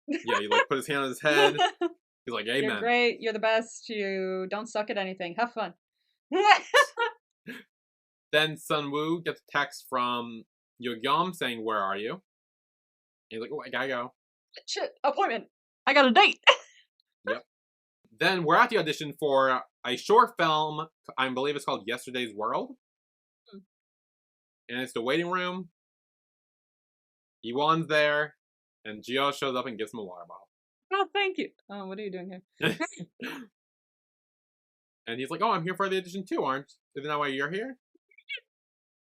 S1: Yeah, he like put his hand on his head. He's like, amen.
S2: You're great, you're the best, you don't suck at anything. Have fun.
S1: Then Sunwoo gets a text from Yo-Yum saying, where are you? And he's like, oh, I gotta go.
S2: Shit, appointment. I got a date.
S1: Yep. Then we're at the audition for a short film, I believe it's called Yesterday's World. And it's the waiting room. Iwan's there, and Gio shows up and gives him a water bottle.
S2: Oh, thank you. Oh, what are you doing here?
S1: And he's like, oh, I'm here for the audition too, aren't? Isn't that why you're here?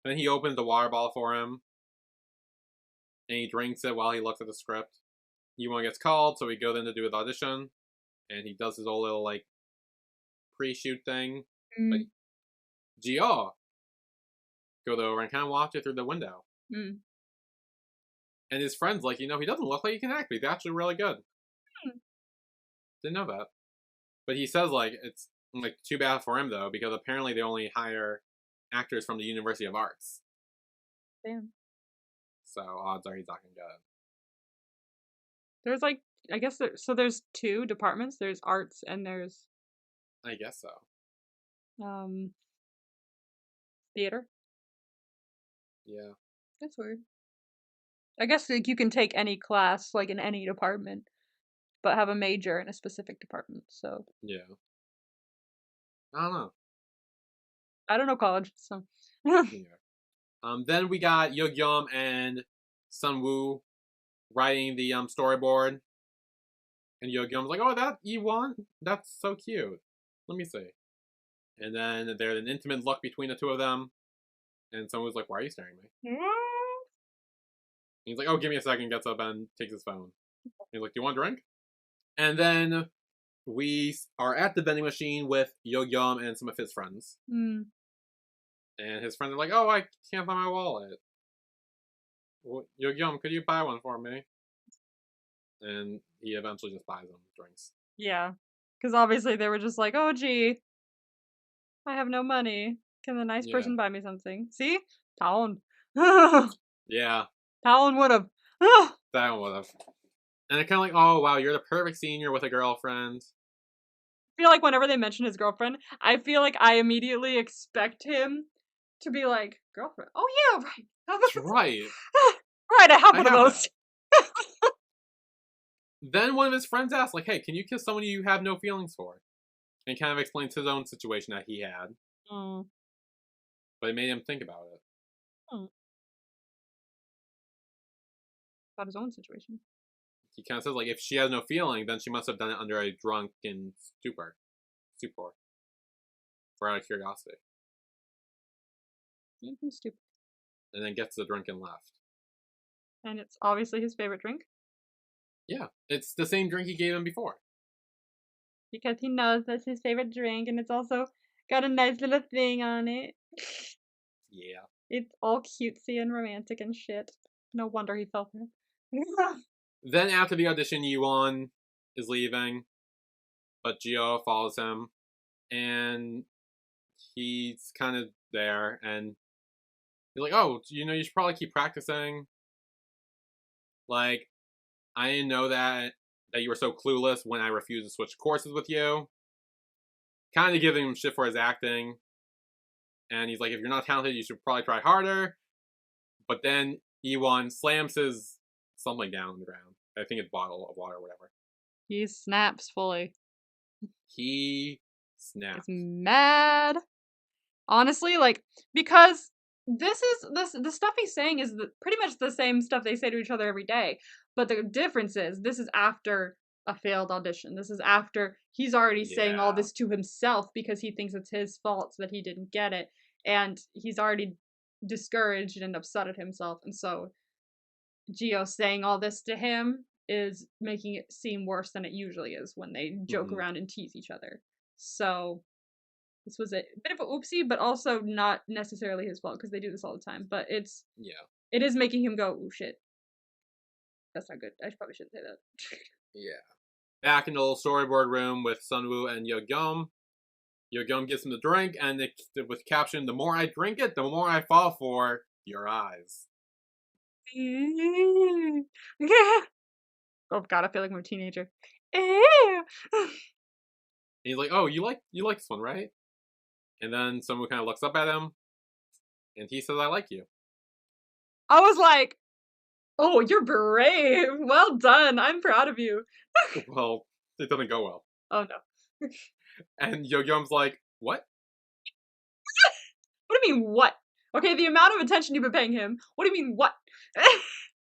S1: Then he opens the water bottle for him. And he drinks it while he looks at the script. Iwan gets called, so he goes in to do his audition. And he does his whole little, like, pre-shoot thing. Like, Gio! Goes over and kind of watch it through the window. And his friend's like, he doesn't look like he can act, but he's actually really good. Didn't know that. But he says, like, it's like too bad for him, though, because apparently they only hire actors from the University of Arts.
S2: Damn.
S1: So odds are he's not gonna get it.
S2: There's like, I guess there's two departments. There's arts and there's
S1: I guess so.
S2: Theater.
S1: Yeah.
S2: That's weird. I guess like you can take any class like in any department, but have a major in a specific department. So
S1: Yeah. I don't know.
S2: I don't know college, so
S1: Yeah. Then we got Yo-Yum and Sunwoo writing the storyboard, and Yo-Yum's like, "Oh, that Iwan, that's so cute. Let me see." And then there's an intimate look between the two of them, and Sunwoo's like, "Why are you staring at me?" And he's like, "Oh, give me a second." Gets up and takes his phone. He's like, "Do you want a drink?" And then we are at the vending machine with Yo-Yum and some of his friends. And his friends are like, "Oh, I can't find my wallet. Well, Yo-Yum, could you buy one for me?" And he eventually just buys them drinks.
S2: Yeah, because obviously they were just like, "Oh, gee, I have no money. Can the nice person buy me something?" See, Town.
S1: Yeah,
S2: Town would have.
S1: that one would have. And they're kind of like, oh, wow, you're the perfect senior with a girlfriend.
S2: I feel like whenever they mention his girlfriend, I feel like I immediately expect him to be like, girlfriend? Oh yeah, right.
S1: That's right.
S2: Right, I have
S1: I
S2: one of
S1: have
S2: those.
S1: that. Then one of his friends asked, like, hey, can you kiss someone you have no feelings for? And kind of explains his own situation that he had.
S2: Mm.
S1: But it made him think about it.
S2: Hmm. About his own situation.
S1: He kind of says, like, if she has no feeling, then she must have done it under a drunken stupor. For out of curiosity.
S2: Something stupid.
S1: And then gets the drink and left.
S2: And it's obviously his favorite drink.
S1: Yeah, it's the same drink he gave him before.
S2: Because he knows that's his favorite drink, and it's also got a nice little thing on it.
S1: Yeah.
S2: It's all cutesy and romantic and shit. No wonder he fell for it.
S1: Then after the audition, Yuan is leaving, but Gio follows him, and he's kind of there, and he's like, oh, you should probably keep practicing. Like, I didn't know that you were so clueless when I refused to switch courses with you. Kind of giving him shit for his acting. And he's like, if you're not talented, you should probably try harder. But then Ewan slams his something down on the ground. I think it's a bottle of water or whatever.
S2: He snaps fully.
S1: He snaps.
S2: He's mad. Honestly, like, because the stuff he's saying is pretty much the same stuff they say to each other every day. But the difference is this is after a failed audition. This is after he's already saying all this to himself because he thinks it's his fault that he didn't get it. And he's already discouraged and upset at himself. And so Gio saying all this to him is making it seem worse than it usually is when they joke around and tease each other. So this was a bit of a oopsie, but also not necessarily his fault because they do this all the time. But it is making him go, "Ooh, shit, that's not good. I probably shouldn't say that."
S1: Yeah. Back in the little storyboard room with Sunwoo and Yogum. Yogum gives him the drink, and with caption, "The more I drink it, the more I fall for your eyes."
S2: Oh god, I feel like I'm a teenager. Ew.
S1: And he's like, "Oh, you like this one, right?" And then Sunwoo kind of looks up at him, and he says, "I like you."
S2: I was like, "Oh, you're brave. Well done. I'm proud of you."
S1: Well, it doesn't go well.
S2: Oh no.
S1: And Yogum's like, "What?"
S2: What do you mean, what? Okay, the amount of attention you've been paying him. What do you mean, what?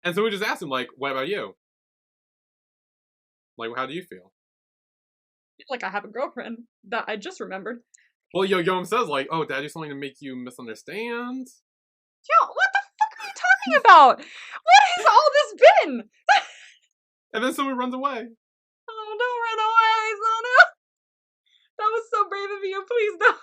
S1: And so we just asked him, like, "What about you? Like, how do you feel?"
S2: Like I have a girlfriend that I just remembered.
S1: Well, Yogum says, like, "Oh, did I do something to make you misunderstand?"
S2: Yo, what the fuck are you talking about? What has all this been?
S1: And then someone runs away.
S2: Oh, don't run away, Sona. That was so brave of you. Please don't.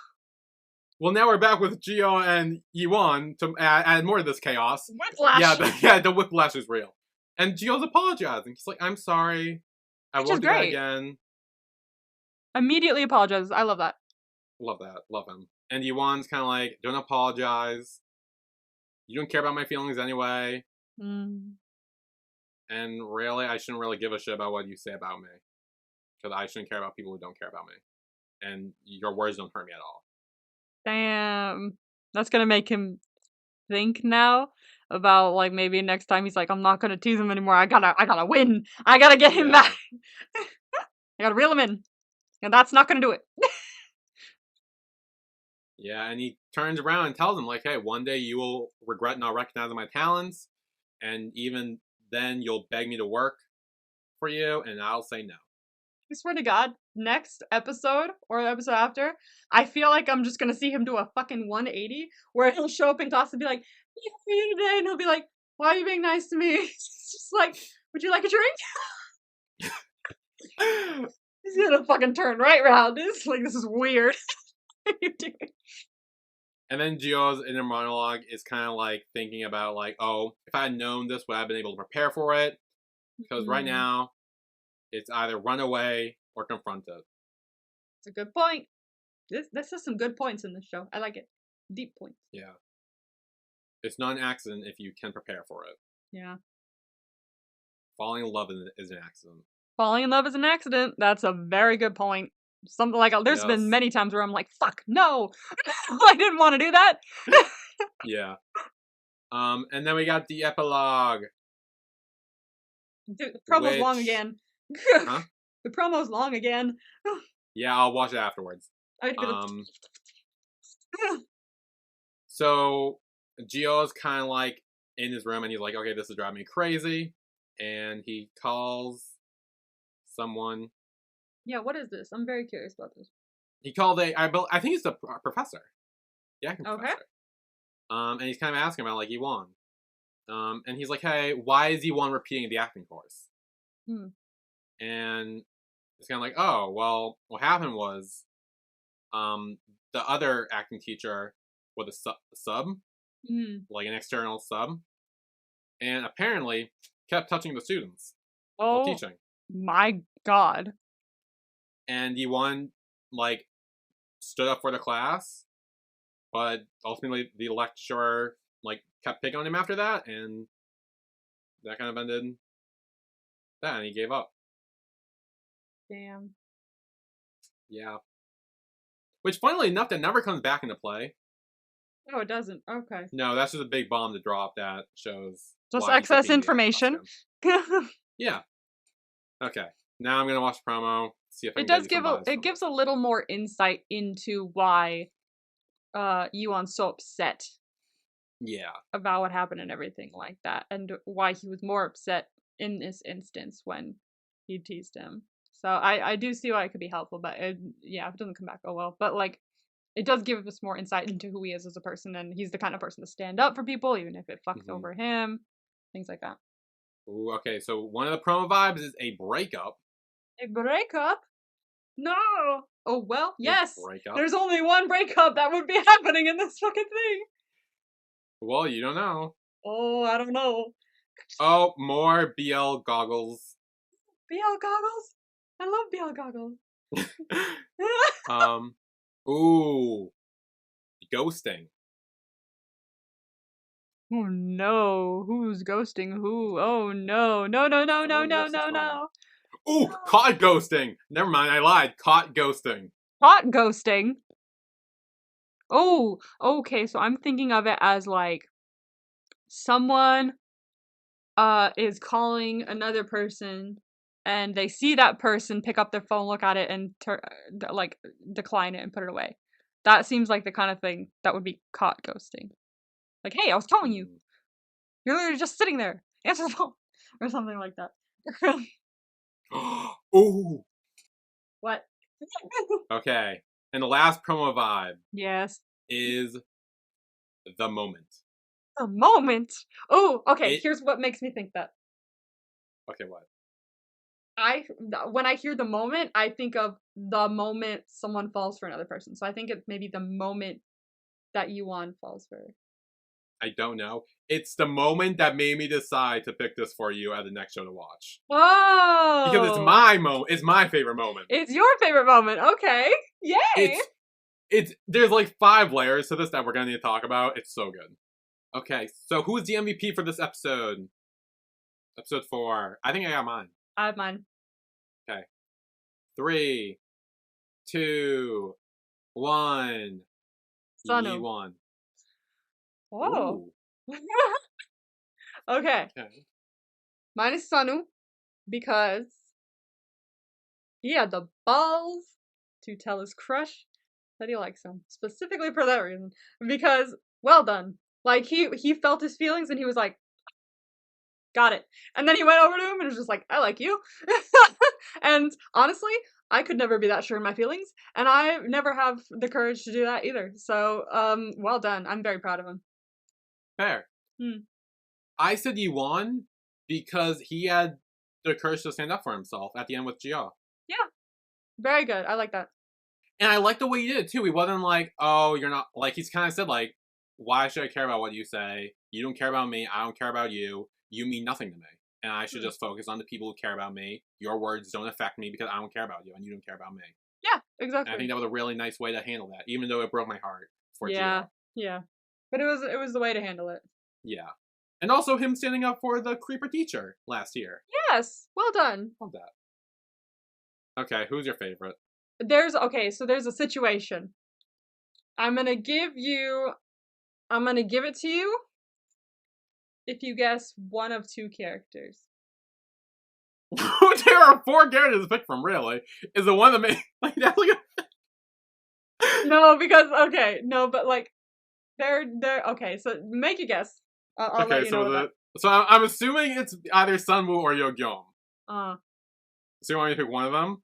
S1: Well, now we're back with Gio and Yuan to add more to this chaos.
S2: Whiplash.
S1: Yeah, the whiplash is real. And Gio's apologizing. He's like, "I'm sorry. I won't do that again."
S2: Immediately apologizes. I love that.
S1: Love that. Love him. And Yuan's kind of like, "Don't apologize. You don't care about my feelings anyway.
S2: Mm.
S1: And really, I shouldn't really give a shit about what you say about me. Because I shouldn't care about people who don't care about me. And your words don't hurt me at all."
S2: Damn. That's gonna make him think now about, like, maybe next time he's like, I'm not gonna tease him anymore. I gotta win. I gotta get him back. I gotta reel him in. And that's not gonna do it.
S1: Yeah, and he turns around and tells him, like, "Hey, one day you will regret not recognizing my talents. And even then, you'll beg me to work for you. And I'll say no."
S2: I swear to God, next episode or the episode after, I feel like I'm just gonna see him do a fucking 180 where he'll show up in class and be like, "Hey, how are you today?" And he'll be like, "Why are you being nice to me?" It's just like, "Would you like a drink?" He's gonna fucking turn right around. It's like, this is weird. What are you doing?
S1: And then Gio's inner monologue is kind of like thinking about, like, oh, if I had known this, would I have been able to prepare for it? Because right now, it's either run away or confront it.
S2: It's a good point. This is some good points in this show. I like it. Deep points.
S1: Yeah. It's not an accident if you can prepare for it.
S2: Yeah.
S1: Falling in love is an accident.
S2: Falling in love is an accident. That's a very good point. Something like there's been
S1: Yes.
S2: many times where I'm like, fuck, no, I didn't want to do that.
S1: Yeah. And then we got the epilogue,
S2: Dude, the promo's long
S1: which,
S2: again.
S1: huh?
S2: The promo's long again.
S1: Yeah, I'll watch it afterwards.
S2: I'd be like,
S1: So Gio's kind of like in his room, and he's like, "Okay, this is driving me crazy," and he calls someone.
S2: yeah, what is this? I'm very curious about this.
S1: He called I think it's the professor, the acting
S2: Okay.
S1: professor. And he's kind of asking about like Iwan. And he's like, "Hey, why is Iwan repeating the acting course?"
S2: Hmm.
S1: And it's kind of like, "Oh, well, what happened was, the other acting teacher was a sub, like an external sub, and apparently kept touching the students while
S2: Oh
S1: teaching.
S2: my god.
S1: And Iwan like stood up for the class, but ultimately the lecturer like kept picking on him after that, and that kind of ended that, and he gave up.
S2: Damn.
S1: Yeah. Which, funnily enough, that never comes back into play.
S2: Oh, it doesn't. Okay.
S1: No, that's just a big bomb to drop that shows
S2: Just
S1: why he's
S2: excess
S1: repeating the
S2: information.
S1: costume. Yeah. Okay. Now I'm gonna watch the promo, see if I
S2: It
S1: can get
S2: does
S1: you
S2: give
S1: some vibes
S2: it
S1: from
S2: gives a little more insight into why Yuan's so upset
S1: Yeah.
S2: about what happened and everything like that, and why he was more upset in this instance when he teased him. So I do see why it could be helpful, but yeah, if it doesn't come back, oh well. But like, it does give us more insight into who he is as a person, and he's the kind of person to stand up for people, even if it fucks over him, things like that.
S1: Ooh, okay, so one of the promo vibes is a breakup.
S2: A breakup? No. Oh well,
S1: A
S2: yes.
S1: breakup.
S2: There's only one breakup that would be happening in this fucking thing.
S1: Well, you don't know.
S2: Oh, I don't know.
S1: Oh, more BL goggles.
S2: BL goggles? I love BL goggles.
S1: um, ooh, ghosting.
S2: Oh no, who's ghosting who? Oh no, no, no, no, no,
S1: Someone
S2: no,
S1: lifts his
S2: no,
S1: phone.
S2: no.
S1: Ooh, caught ghosting. Never mind, I lied. Caught ghosting.
S2: Hot ghosting. Oh, okay, so I'm thinking of it as like someone is calling another person and they see that person pick up their phone, look at it, and like decline it and put it away. That seems like the kind of thing that would be caught ghosting. Like, hey, I was calling you. You're literally just sitting there. Answer the phone. Or something like that.
S1: Ooh.
S2: What?
S1: Okay. And the last promo vibe
S2: Yes.
S1: is the moment.
S2: A moment. Oh, okay.
S1: It.
S2: Here's what makes me think that.
S1: Okay, what?
S2: When I hear the moment, I think of the moment someone falls for another person. So I think it's maybe the moment that Yuan falls for.
S1: I don't know. It's the moment that made me decide to pick this for you as the next show to watch. Because it's
S2: Oh,
S1: my moment. It's my favorite moment.
S2: it's your favorite moment. Okay, yay!
S1: It's there's like 5 layers to this that we're gonna need to talk about. It's so good. Okay, so who's the MVP for this episode? Episode 4. I think I got mine.
S2: I have mine.
S1: Okay. 3, 2, 1.
S2: Sanu.
S1: One.
S2: Oh.
S1: Ooh.
S2: Okay.
S1: Okay.
S2: Mine is Sanu because he had the balls to tell his crush that he likes him. Specifically for that reason. Because, well done. Like, he felt his feelings and he was like, got it. And then he went over to him and was just like, I like you. And honestly, I could never be that sure in my feelings. And I never have the courage to do that either. So, well done. I'm very proud of him.
S1: Fair.
S2: Hmm.
S1: I said you won because he had the courage to stand up for himself at the end with Gia.
S2: Yeah. Very good. I like that.
S1: And I like the way he did it too. He wasn't like, oh, you're not, like, he's kind of said, like, why should I care about what you say? You don't care about me. I don't care about you. You mean nothing to me. And I should just focus on the people who care about me. Your words don't affect me because I don't care about you and you don't care about me.
S2: Yeah, exactly.
S1: And I think that was a really nice way to handle that, even though it broke my heart for
S2: yeah,
S1: Gia.
S2: yeah. But it was the way to handle it.
S1: Yeah. And also him standing up for the creeper teacher last year.
S2: Yes, well done.
S1: Love that. Okay, who's your favorite?
S2: There's a situation. I'm gonna give it to you if you guess one of two characters.
S1: There are 4 characters to pick from, really. Is the one that made like that's like
S2: No, because but like they're okay. So make a guess. I'll let
S1: okay,
S2: you know what that.
S1: so I'm assuming it's either Sunwoo or Yeogyum.
S2: Uh,
S1: So you want me to pick one of them?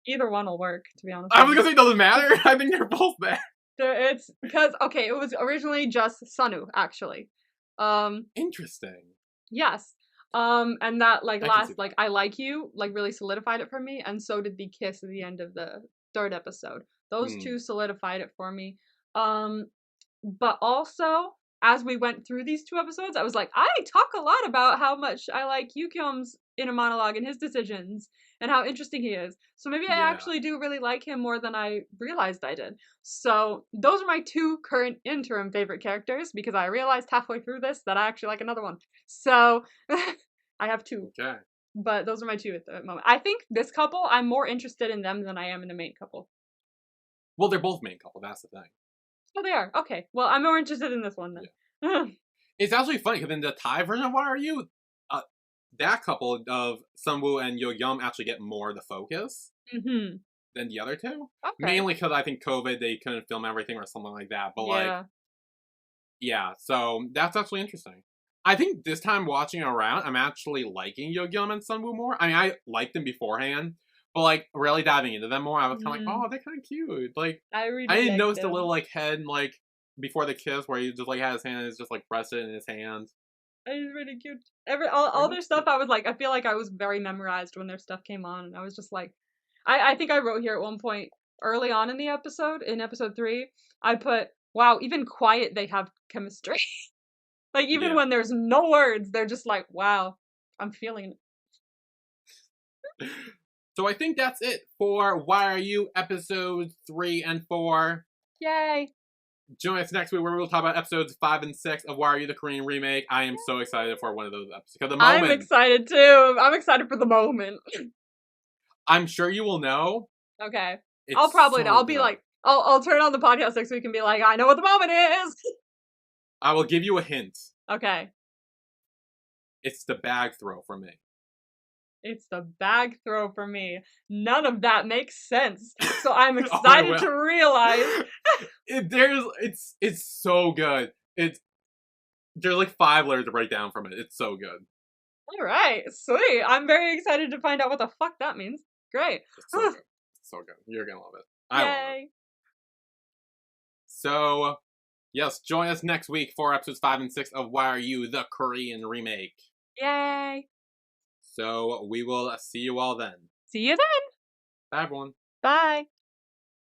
S2: Either one will work. To be honest,
S1: I was gonna say it doesn't matter. I think they're both there.
S2: It's because it was originally just Sunu actually.
S1: Interesting.
S2: Yes. And that like
S1: I can see
S2: last like I Like You like really solidified it for me, and so did the kiss at the end of the 3rd episode. Those two solidified it for me. But also as we went through these 2 episodes, I was like, I talk a lot about how much I like Yukyum's inner monologue and his decisions and how interesting he is. So maybe I
S1: Yeah.
S2: actually do really like him more than I realized I did. So those are my 2 current interim favorite characters, because I realized halfway through this that I actually like another one. So I have 2.
S1: Okay.
S2: But those are my 2 at the moment. I think this couple, I'm more interested in them than I am in the main couple.
S1: Well, they're both main couple. That's the thing.
S2: Oh, they are. Okay. Well, I'm more interested in this one then. Yeah.
S1: It's actually funny because in the Thai version of Why Are You, that couple of Sunwoo and Yeogyum actually get more of the focus than the other 2.
S2: Okay.
S1: Mainly because I think COVID, they couldn't film everything or something like that. But
S2: Yeah.
S1: yeah. So that's actually interesting. I think this time watching it around, I'm actually liking Yeogyum and Sunwoo more. I mean, I liked them beforehand, but like really diving into them more, I was kind of like, oh, they're kind of cute. Like
S2: I really
S1: I didn't
S2: liked
S1: notice the
S2: them.
S1: little like head like before the kiss where he just like had his hand and it's just like rested in his hand.
S2: It's really cute. All their stuff, I was like, I feel like I was very memorized when their stuff came on, and I was just like, I think I wrote here at one point early on in the episode, in episode 3, I put, wow, even quiet they have chemistry. Like even when there's no words, they're just like, wow, I'm feeling it.
S1: So I think that's it for Why Are You episodes 3 and 4.
S2: Yay!
S1: Join us next week where we'll talk about episodes 5 and 6 of Why Are You the Korean remake. I am so excited for one of those episodes. Because the moment,
S2: I'm excited too. I'm excited for the moment.
S1: I'm sure you will know.
S2: Okay.
S1: It's
S2: I'll probably know. I'll
S1: good.
S2: be like, I'll turn on the podcast next week and be like, I know what the moment is.
S1: I will give you a hint.
S2: Okay.
S1: It's the bag throw for me.
S2: It's the bag throw for me. None of that makes sense. So I'm excited to realize.
S1: It's so good. There's like 5 letters to break down from it. It's so good.
S2: All right, sweet. I'm very excited to find out what the fuck that means. Great.
S1: It's so good. It's so good. You're gonna love it. I love it. So, yes, join us next week for episodes 5 and 6 of Why Are You the Korean remake.
S2: Yay.
S1: So we will see you all then.
S2: See you then.
S1: Bye, everyone.
S2: Bye.